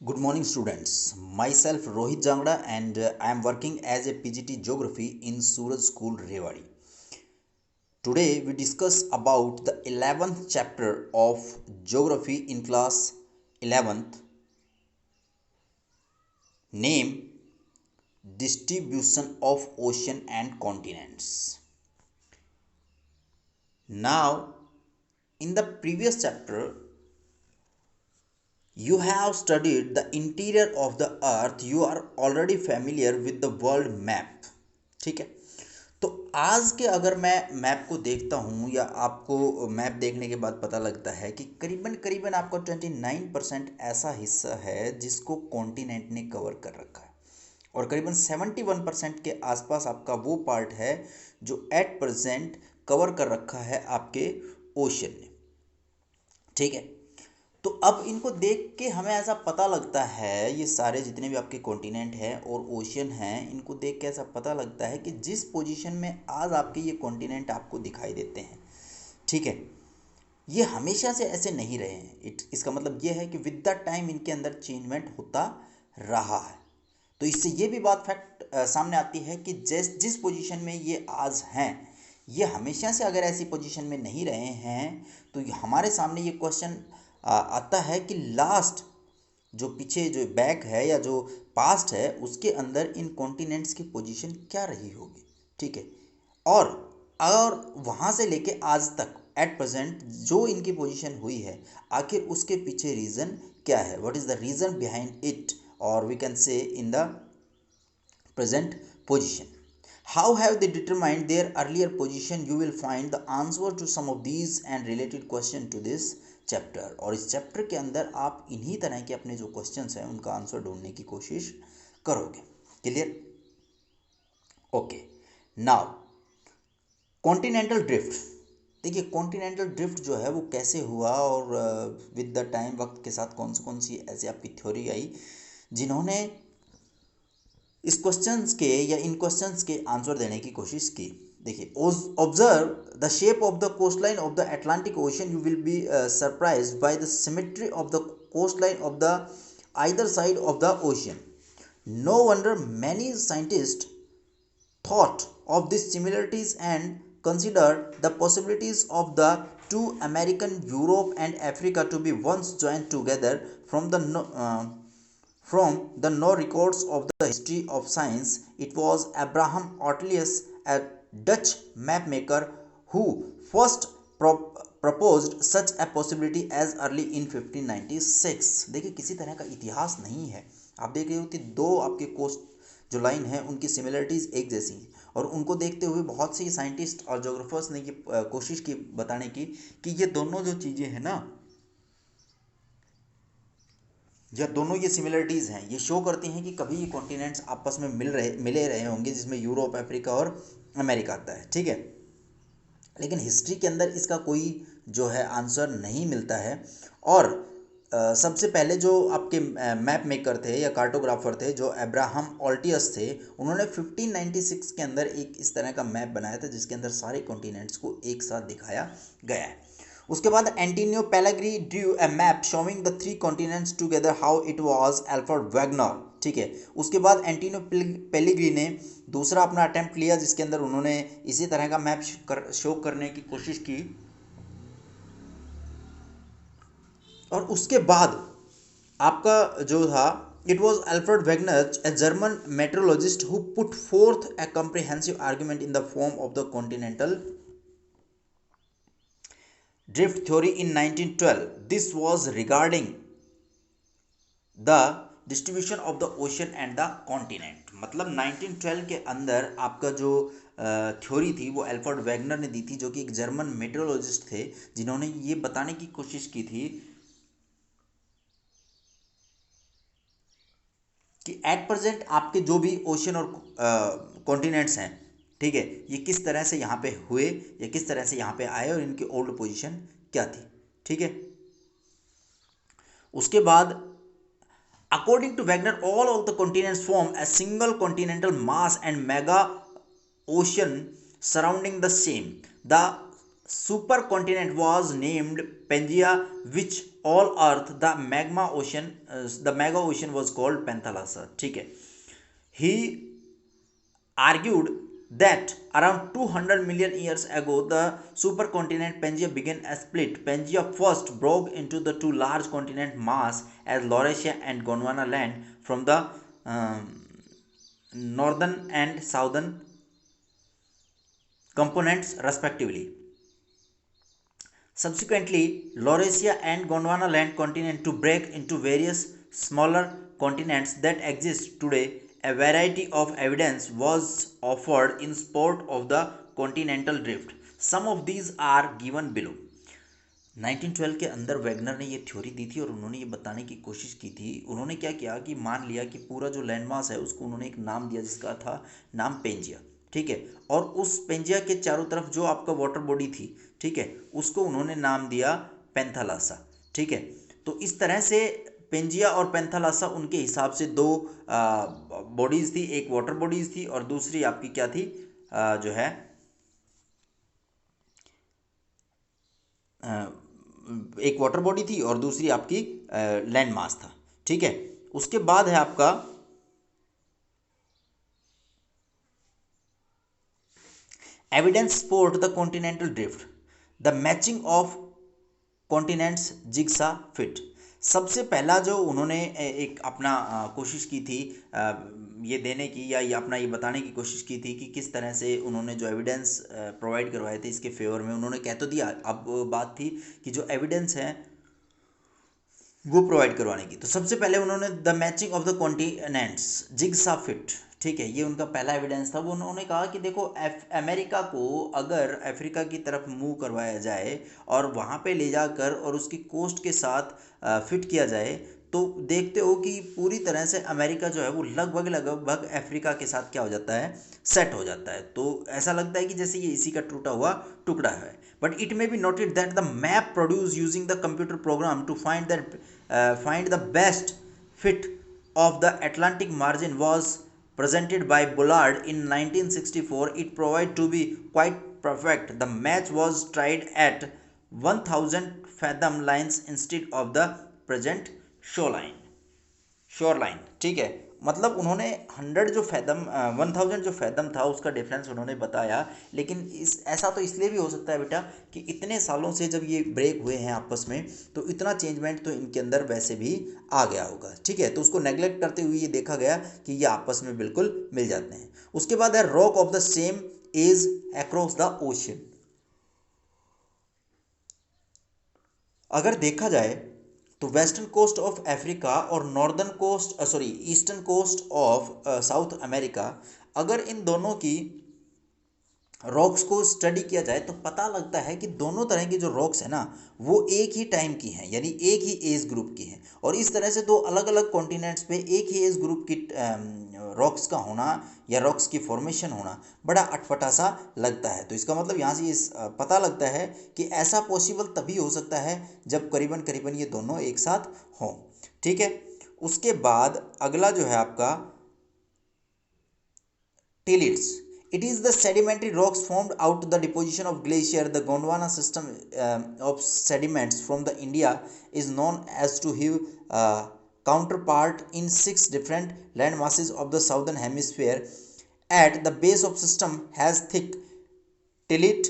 Good morning, students. Myself Rohit Jangda, and I am working as a PGT Geography in Suraj School, Rewari. Today, we discuss about the 11th chapter of Geography in class 11th, name Distribution of Ocean and Continents. Now, in the previous chapter, you have studied the interior of the earth. You are already familiar with the world map. ठीक है, तो आज के अगर मैं map को देखता हूँ या आपको मैप देखने के बाद पता लगता है कि करीबन करीबन आपका 29% ऐसा हिस्सा है जिसको कॉन्टिनेंट ने कवर कर रखा है, और करीबन 71% के आसपास आपका वो पार्ट है जो एट प्रेजेंट कवर कर रखा है आपके ओशन ने। ठीक है, तो अब इनको देख के हमें ऐसा पता लगता है, ये सारे जितने भी आपके कॉन्टिनेंट हैं और ओशियन हैं, इनको देख के ऐसा पता लगता है कि जिस पोजीशन में आज आपके ये कॉन्टिनेंट आपको दिखाई देते हैं, ठीक है, ये हमेशा से ऐसे नहीं रहे हैं। इसका मतलब ये है कि विद द टाइम इनके अंदर चेंजमेंट होता रहा है। तो इससे ये भी बात फैक्ट सामने आती है कि जिस पोजीशन में ये आज हैं, ये हमेशा से अगर ऐसी पोजीशन में नहीं रहे हैं, तो हमारे सामने ये क्वेश्चन आता है कि लास्ट जो पीछे जो बैक है या जो पास्ट है उसके अंदर इन कॉन्टिनेंट्स की पोजीशन क्या रही होगी। ठीक है, और वहाँ से लेके आज तक एट प्रेजेंट जो इनकी पोजीशन हुई है, आखिर उसके पीछे रीज़न क्या है, what is the reason behind it, और we can say in the present position. How have they determined their earlier position? You will find the answer to some of these and related question to this chapter. और इस chapter के अंदर आप इन्हीं तरह के अपने जो क्वेश्चंस हैं उनका आंसर ढूंढने की कोशिश करोगे। Clear? Okay, now continental drift. देखिए, कॉन्टिनेंटल ड्रिफ्ट जो है वो कैसे हुआ, और विद द टाइम वक्त के साथ कौन सी ऐसी आपकी थ्योरी आई जिन्होंने इस क्वेश्चंस के या इन क्वेश्चंस के आंसर देने की कोशिश की। देखिए, observe the shape of the coast line of the Atlantic Ocean, you will be surprised by the symmetry of the coast line of the either side of the ocean. No wonder many scientists thought of these similarities and considered the possibilities of the two American, Europe and Africa, to be once joined together. From the no records of the history of science, it was Abraham Ortelius, a Dutch mapmaker, who first proposed such a possibility as early in 1596. देखिए, किसी तरह का इतिहास नहीं है। आप देख रहे हो कि दो आपके कोस्ट जो लाइन है उनकी सिमिलरिटीज़ एक जैसी हैं, और उनको देखते हुए बहुत से साइंटिस्ट और जोग्राफर्स ने ये कोशिश की बताने की कि ये दोनों जो चीज़ें हैं ना, या दोनों ये सिमिलरिटीज़ हैं, ये शो करती हैं कि कभी ये कॉन्टिनेंट्स आपस में मिले रहे होंगे, जिसमें यूरोप, अफ्रीका और अमेरिका आता है। ठीक है, लेकिन हिस्ट्री के अंदर इसका कोई जो है आंसर नहीं मिलता है। और सबसे पहले जो आपके मैप मेकर थे या कार्टोग्राफर थे, जो अब्राहम ऑल्टियस थे, उन्होंने 1596 के अंदर एक इस तरह का मैप बनाया था जिसके अंदर सारे कॉन्टिनेंट्स को एक साथ दिखाया गया है। उसके बाद Antonio Pellegrini drew a map showing the three continents together, how it was Alfred Wegener. ठीक है, उसके बाद एंटोनियो पेलेग्री ने दूसरा अपना अटेम्प्ट लिया जिसके अंदर उन्होंने इसी तरह का मैप शो करने की कोशिश की। और उसके बाद आपका जो था, it was Alfred Wegener, a German meteorologist, who put forth a comprehensive argument in the form of the continental drift theory in 1912. This was regarding the distribution of the ocean and the continent. मतलब 1912 के अंदर आपका जो theory थी वो Alfred Wegener ने दी थी, जो कि एक जर्मन मेट्रोलॉजिस्ट थे, जिन्होंने ये बताने की कोशिश की थी कि एट प्रेजेंट आपके जो भी ओशन और कॉन्टिनेंट्स हैं, ठीक है, ये किस तरह से यहाँ पे हुए या किस तरह से यहाँ पे आए और इनकी ओल्ड पोजीशन क्या थी। ठीक है, उसके बाद according to Wegener all of the continents form a single continental mass and mega ocean surrounding the same. The super continent was named Pangaea, which all Earth the mega ocean was called Panthalassa. ठीक है. He argued that around 200 million years ago the supercontinent Pangaea began a split. Pangaea first broke into the two large continent mass as Laurasia and Gondwana land from the northern and southern components respectively. Subsequently, Laurasia and Gondwana land continued to break into various smaller continents that exist today. A variety of evidence was offered in support of the continental drift. Some of these are given below. 1912 के अंदर Wagner ने ये theory दी थी और उन्होंने ये बताने की कोशिश की थी. उन्होंने क्या किया कि मान लिया कि पूरा जो लैंड मास है उसको उन्होंने एक नाम दिया जिसका था नाम पेंजिया. ठीक है. और उस पेंजिया के चारों तरफ जो आपका वाटर बॉडी थी, ठीक है, उसको उन्होंने नाम दिया पेंथालासा. ठीक है. तो इस तरह से पेंजिया और पेंथालासा उनके हिसाब से दो बॉडीज़ थी. एक वाटर बॉडीज़ थी और दूसरी आपकी क्या थी, जो है एक वाटर बॉडी थी और दूसरी आपकी लैंड मास था. ठीक है. उसके बाद है आपका evidence support the continental drift, the matching of continents jigsaw fit. सबसे पहला जो उन्होंने एक अपना कोशिश की थी ये देने की या ये अपना ये बताने की कोशिश की थी कि किस तरह से उन्होंने जो एविडेंस प्रोवाइड करवाए थे इसके फेवर में, उन्होंने कह तो दिया. अब बात थी कि जो एविडेंस है वो प्रोवाइड करवाने की. तो सबसे पहले उन्होंने the matching of the continents jigsaw fit, ठीक है, ये उनका पहला एविडेंस था. वो उन्होंने कहा कि देखो अमेरिका को अगर अफ्रीका की तरफ मूव करवाया जाए और वहाँ पे ले जाकर और उसकी कोस्ट के साथ फिट किया जाए तो देखते हो कि पूरी तरह से अमेरिका जो है वो लगभग लगभग अफ्रीका के साथ क्या हो जाता है, सेट हो जाता है. तो ऐसा लगता है कि जैसे ये इसी का टूटा हुआ टुकड़ा है. But it may be noted that the map produce using the computer program to find the best fit of the Atlantic margin was presented by Bullard in 1964. It proved to be quite perfect. The match was tried at 1000 fathom lines instead of the present shoreline. ठीक है. मतलब उन्होंने 100 जो fathom 1000 जो fathom था उसका difference उन्होंने बताया. लेकिन इस ऐसा तो इसलिए भी हो सकता है बेटा कि इतने सालों से जब ये ब्रेक हुए हैं आपस में तो इतना चेंजमेंट तो इनके अंदर वैसे भी आ गया होगा. ठीक है. तो उसको नेग्लेक्ट करते हुए ये देखा गया कि ये आपस में बिल्कुल मिल जाते हैं. उसके बाद है rock of the same age across the ocean. अगर देखा जाए तो वेस्टर्न कोस्ट ऑफ अफ्रीका और eastern coast of South America, अगर इन दोनों की रॉक्स को स्टडी किया जाए तो पता लगता है कि दोनों तरह की जो रॉक्स है ना वो एक ही टाइम की हैं, यानी एक ही एज ग्रुप की हैं. और इस तरह से दो अलग अलग कॉन्टिनेंट्स पे एक ही एज ग्रुप की रॉक्स का होना या रॉक्स की फॉर्मेशन होना बड़ा अटपटा सा लगता है. तो इसका मतलब यहाँ से पता लगता है कि ऐसा पॉसिबल तभी हो सकता है जब करीबन करीबन ये दोनों एक साथ हों. ठीक है. उसके बाद अगला जो है आपका टिलिट्स. It is the sedimentary rocks formed out the deposition of glacier. The Gondwana system of sediments from the India is known as to have counterpart in 6 different land masses of the southern hemisphere. At the base of system has thick tilite,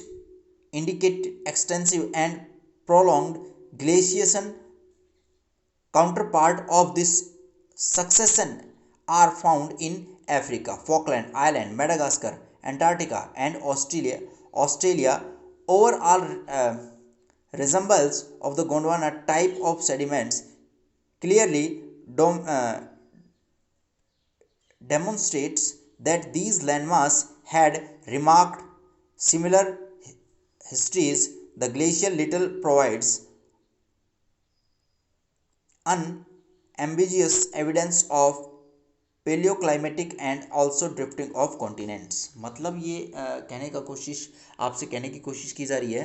indicate extensive and prolonged glaciation. Counterpart of this succession are found in Africa, Falkland Island, Madagascar, Antarctica and Australia. Overall resemblance of the Gondwana type of sediments clearly demonstrates that these landmass had remarked similar histories. The glacial little provides unambiguous evidence of palaeoclimatic and also drifting of continents. मतलब ये आपसे कहने की कोशिश की जा रही है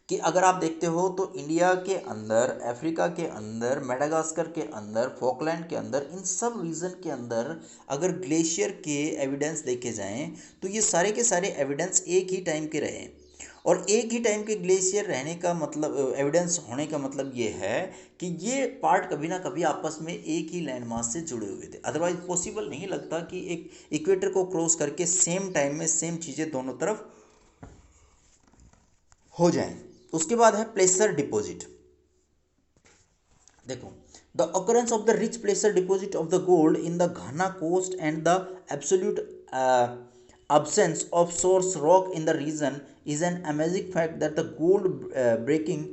कि अगर आप देखते हो तो इंडिया के अंदर, अफ्रीका के अंदर, मेडागास्कर के अंदर, फॉकलैंड के अंदर, इन सब रीजन के अंदर अगर ग्लेशियर के एविडेंस देखे जाएं तो ये सारे के सारे एविडेंस एक ही टाइम के रहे. और एक ही टाइम के ग्लेशियर रहने का मतलब, एविडेंस होने का मतलब ये है कि ये पार्ट कभी ना कभी आपस में एक ही लैंड मास से जुड़े हुए थे। अदरवाइज पॉसिबल नहीं लगता कि एक इक्वेटर को क्रॉस करके सेम टाइम में सेम चीज़ें दोनों तरफ हो जाएं। उसके बाद है प्लेसर डिपॉजिट। देखो, the occurrence of the rich placer deposit of the gold in the Ghana coast and the absolute absence of source rock in the region is an amazing fact that the gold breaking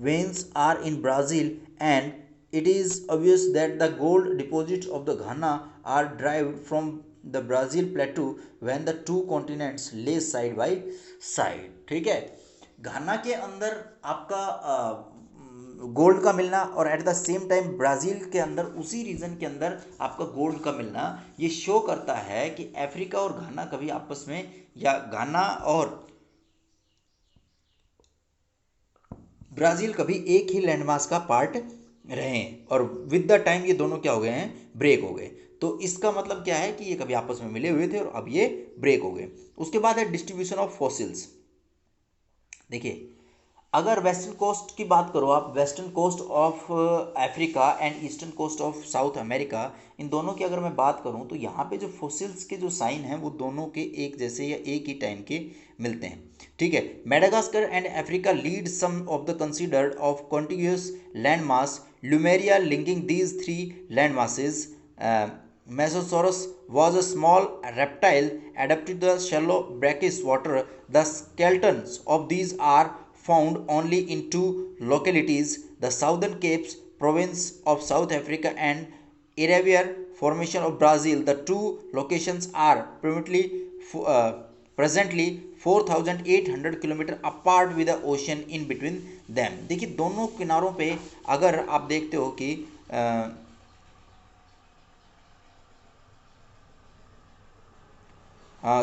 veins are in Brazil, and it is obvious that the gold deposits of the Ghana are derived from the Brazil plateau when the two continents lay side by side। ठीक है, घाना के अंदर आपका gold का मिलना और at the same time Brazil के अंदर उसी रीजन के अंदर आपका गोल्ड का मिलना, ये शो करता है कि अफ्रीका और घाना कभी आपस में, या घाना और ब्राज़ील कभी एक ही लैंडमास का पार्ट रहे हैं, और विद द टाइम ये दोनों क्या हो गए हैं, ब्रेक हो गए। तो इसका मतलब क्या है कि ये कभी आपस में मिले हुए थे और अब ये ब्रेक हो गए। उसके बाद है डिस्ट्रीब्यूशन ऑफ फॉसिल्स। देखिए, अगर वेस्टर्न कोस्ट की बात करो आप, western coast of Africa and eastern coast of South America, इन दोनों की अगर मैं बात करूं तो यहाँ पे जो फॉसिल्स के जो साइन हैं वो दोनों के एक जैसे या एक ही टाइम के मिलते हैं। ठीक है, Madagascar and Africa lead some of the considered of contiguous land mass, Lemuria linking these three land masses. Mesosaurus was a small reptile adapted to the shallow brackish water. The skeletons of these are found only in two localities, the Southern Capes province of South Africa and Iravier Formation of Brazil. The two locations are presently 4,800 kilometre apart with the ocean in between them. देखिए, दोनों किनारों पे अगर आप देखते हो कि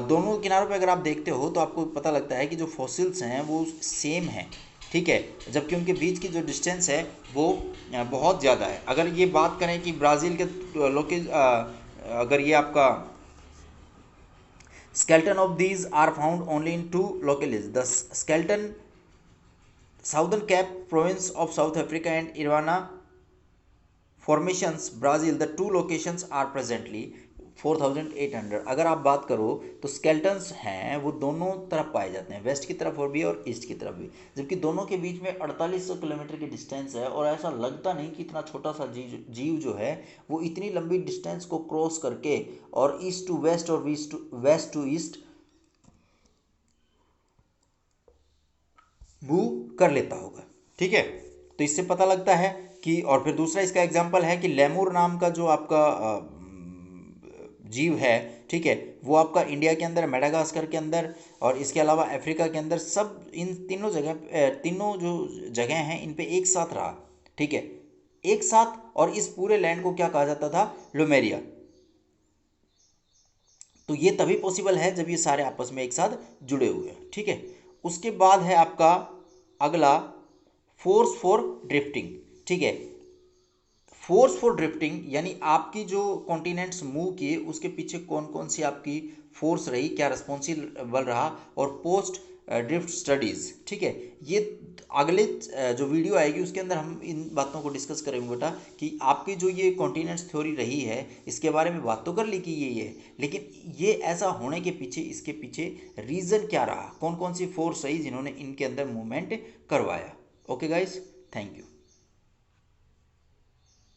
दोनों किनारों पे अगर आप देखते हो तो आपको पता लगता है कि जो फॉसिल्स हैं वो सेम हैं। ठीक है, जबकि उनके बीच की जो डिस्टेंस है वो बहुत ज़्यादा है। अगर ये बात करें कि ब्राज़ील के अगर ये आपका skeleton of these are found only in two localities, the skeleton Southern Cape province of South Africa and Irwana formations Brazil. The two locations are presently 4,800। अगर आप बात करो तो स्केल्टन्स हैं वो दोनों तरफ पाए जाते हैं, वेस्ट की तरफ और भी और ईस्ट की तरफ भी, जबकि दोनों के बीच में 4800 किलोमीटर की डिस्टेंस है। और ऐसा लगता नहीं कि इतना छोटा सा जीव जो है वो इतनी लंबी डिस्टेंस को क्रॉस करके और ईस्ट टू वेस्ट और वेस्ट टू ईस्ट मूव कर लेता होगा। ठीक है, तो इससे पता लगता है कि, और फिर दूसरा इसका एग्जांपल है कि लेमूर नाम का जो आपका जीव है, ठीक है, वो आपका इंडिया के अंदर, मेडागास्कर के अंदर और इसके अलावा अफ्रीका के अंदर, सब इन तीनों जगह, तीनों जो जगह हैं इन पे एक साथ रहा। ठीक है, एक साथ, और इस पूरे लैंड को क्या कहा जाता था, लुमेरिया। तो ये तभी पॉसिबल है जब ये सारे आपस में एक साथ जुड़े हुए हैं। ठीक है, उसके बाद है आपका अगला फोर्स फॉर ड्रिफ्टिंग। ठीक है, फोर्स फॉर ड्रिफ्टिंग यानी आपकी जो कॉन्टिनेंट्स मूव किए उसके पीछे कौन कौन सी आपकी फोर्स रही, क्या रिस्पॉन्सिबल रहा, और पोस्ट ड्रिफ्ट स्टडीज़। ठीक है, ये अगले जो वीडियो आएगी उसके अंदर हम इन बातों को डिस्कस करेंगे बेटा, कि आपकी जो ये कॉन्टिनेंट्स थ्योरी रही है इसके बारे में बात तो कर ली कि ये है, लेकिन ये ऐसा होने के पीछे, इसके पीछे रीज़न क्या रहा, कौन कौन सी फोर्स रही जिन्होंने इनके अंदर मूवमेंट करवाया। Okay guys, thank you.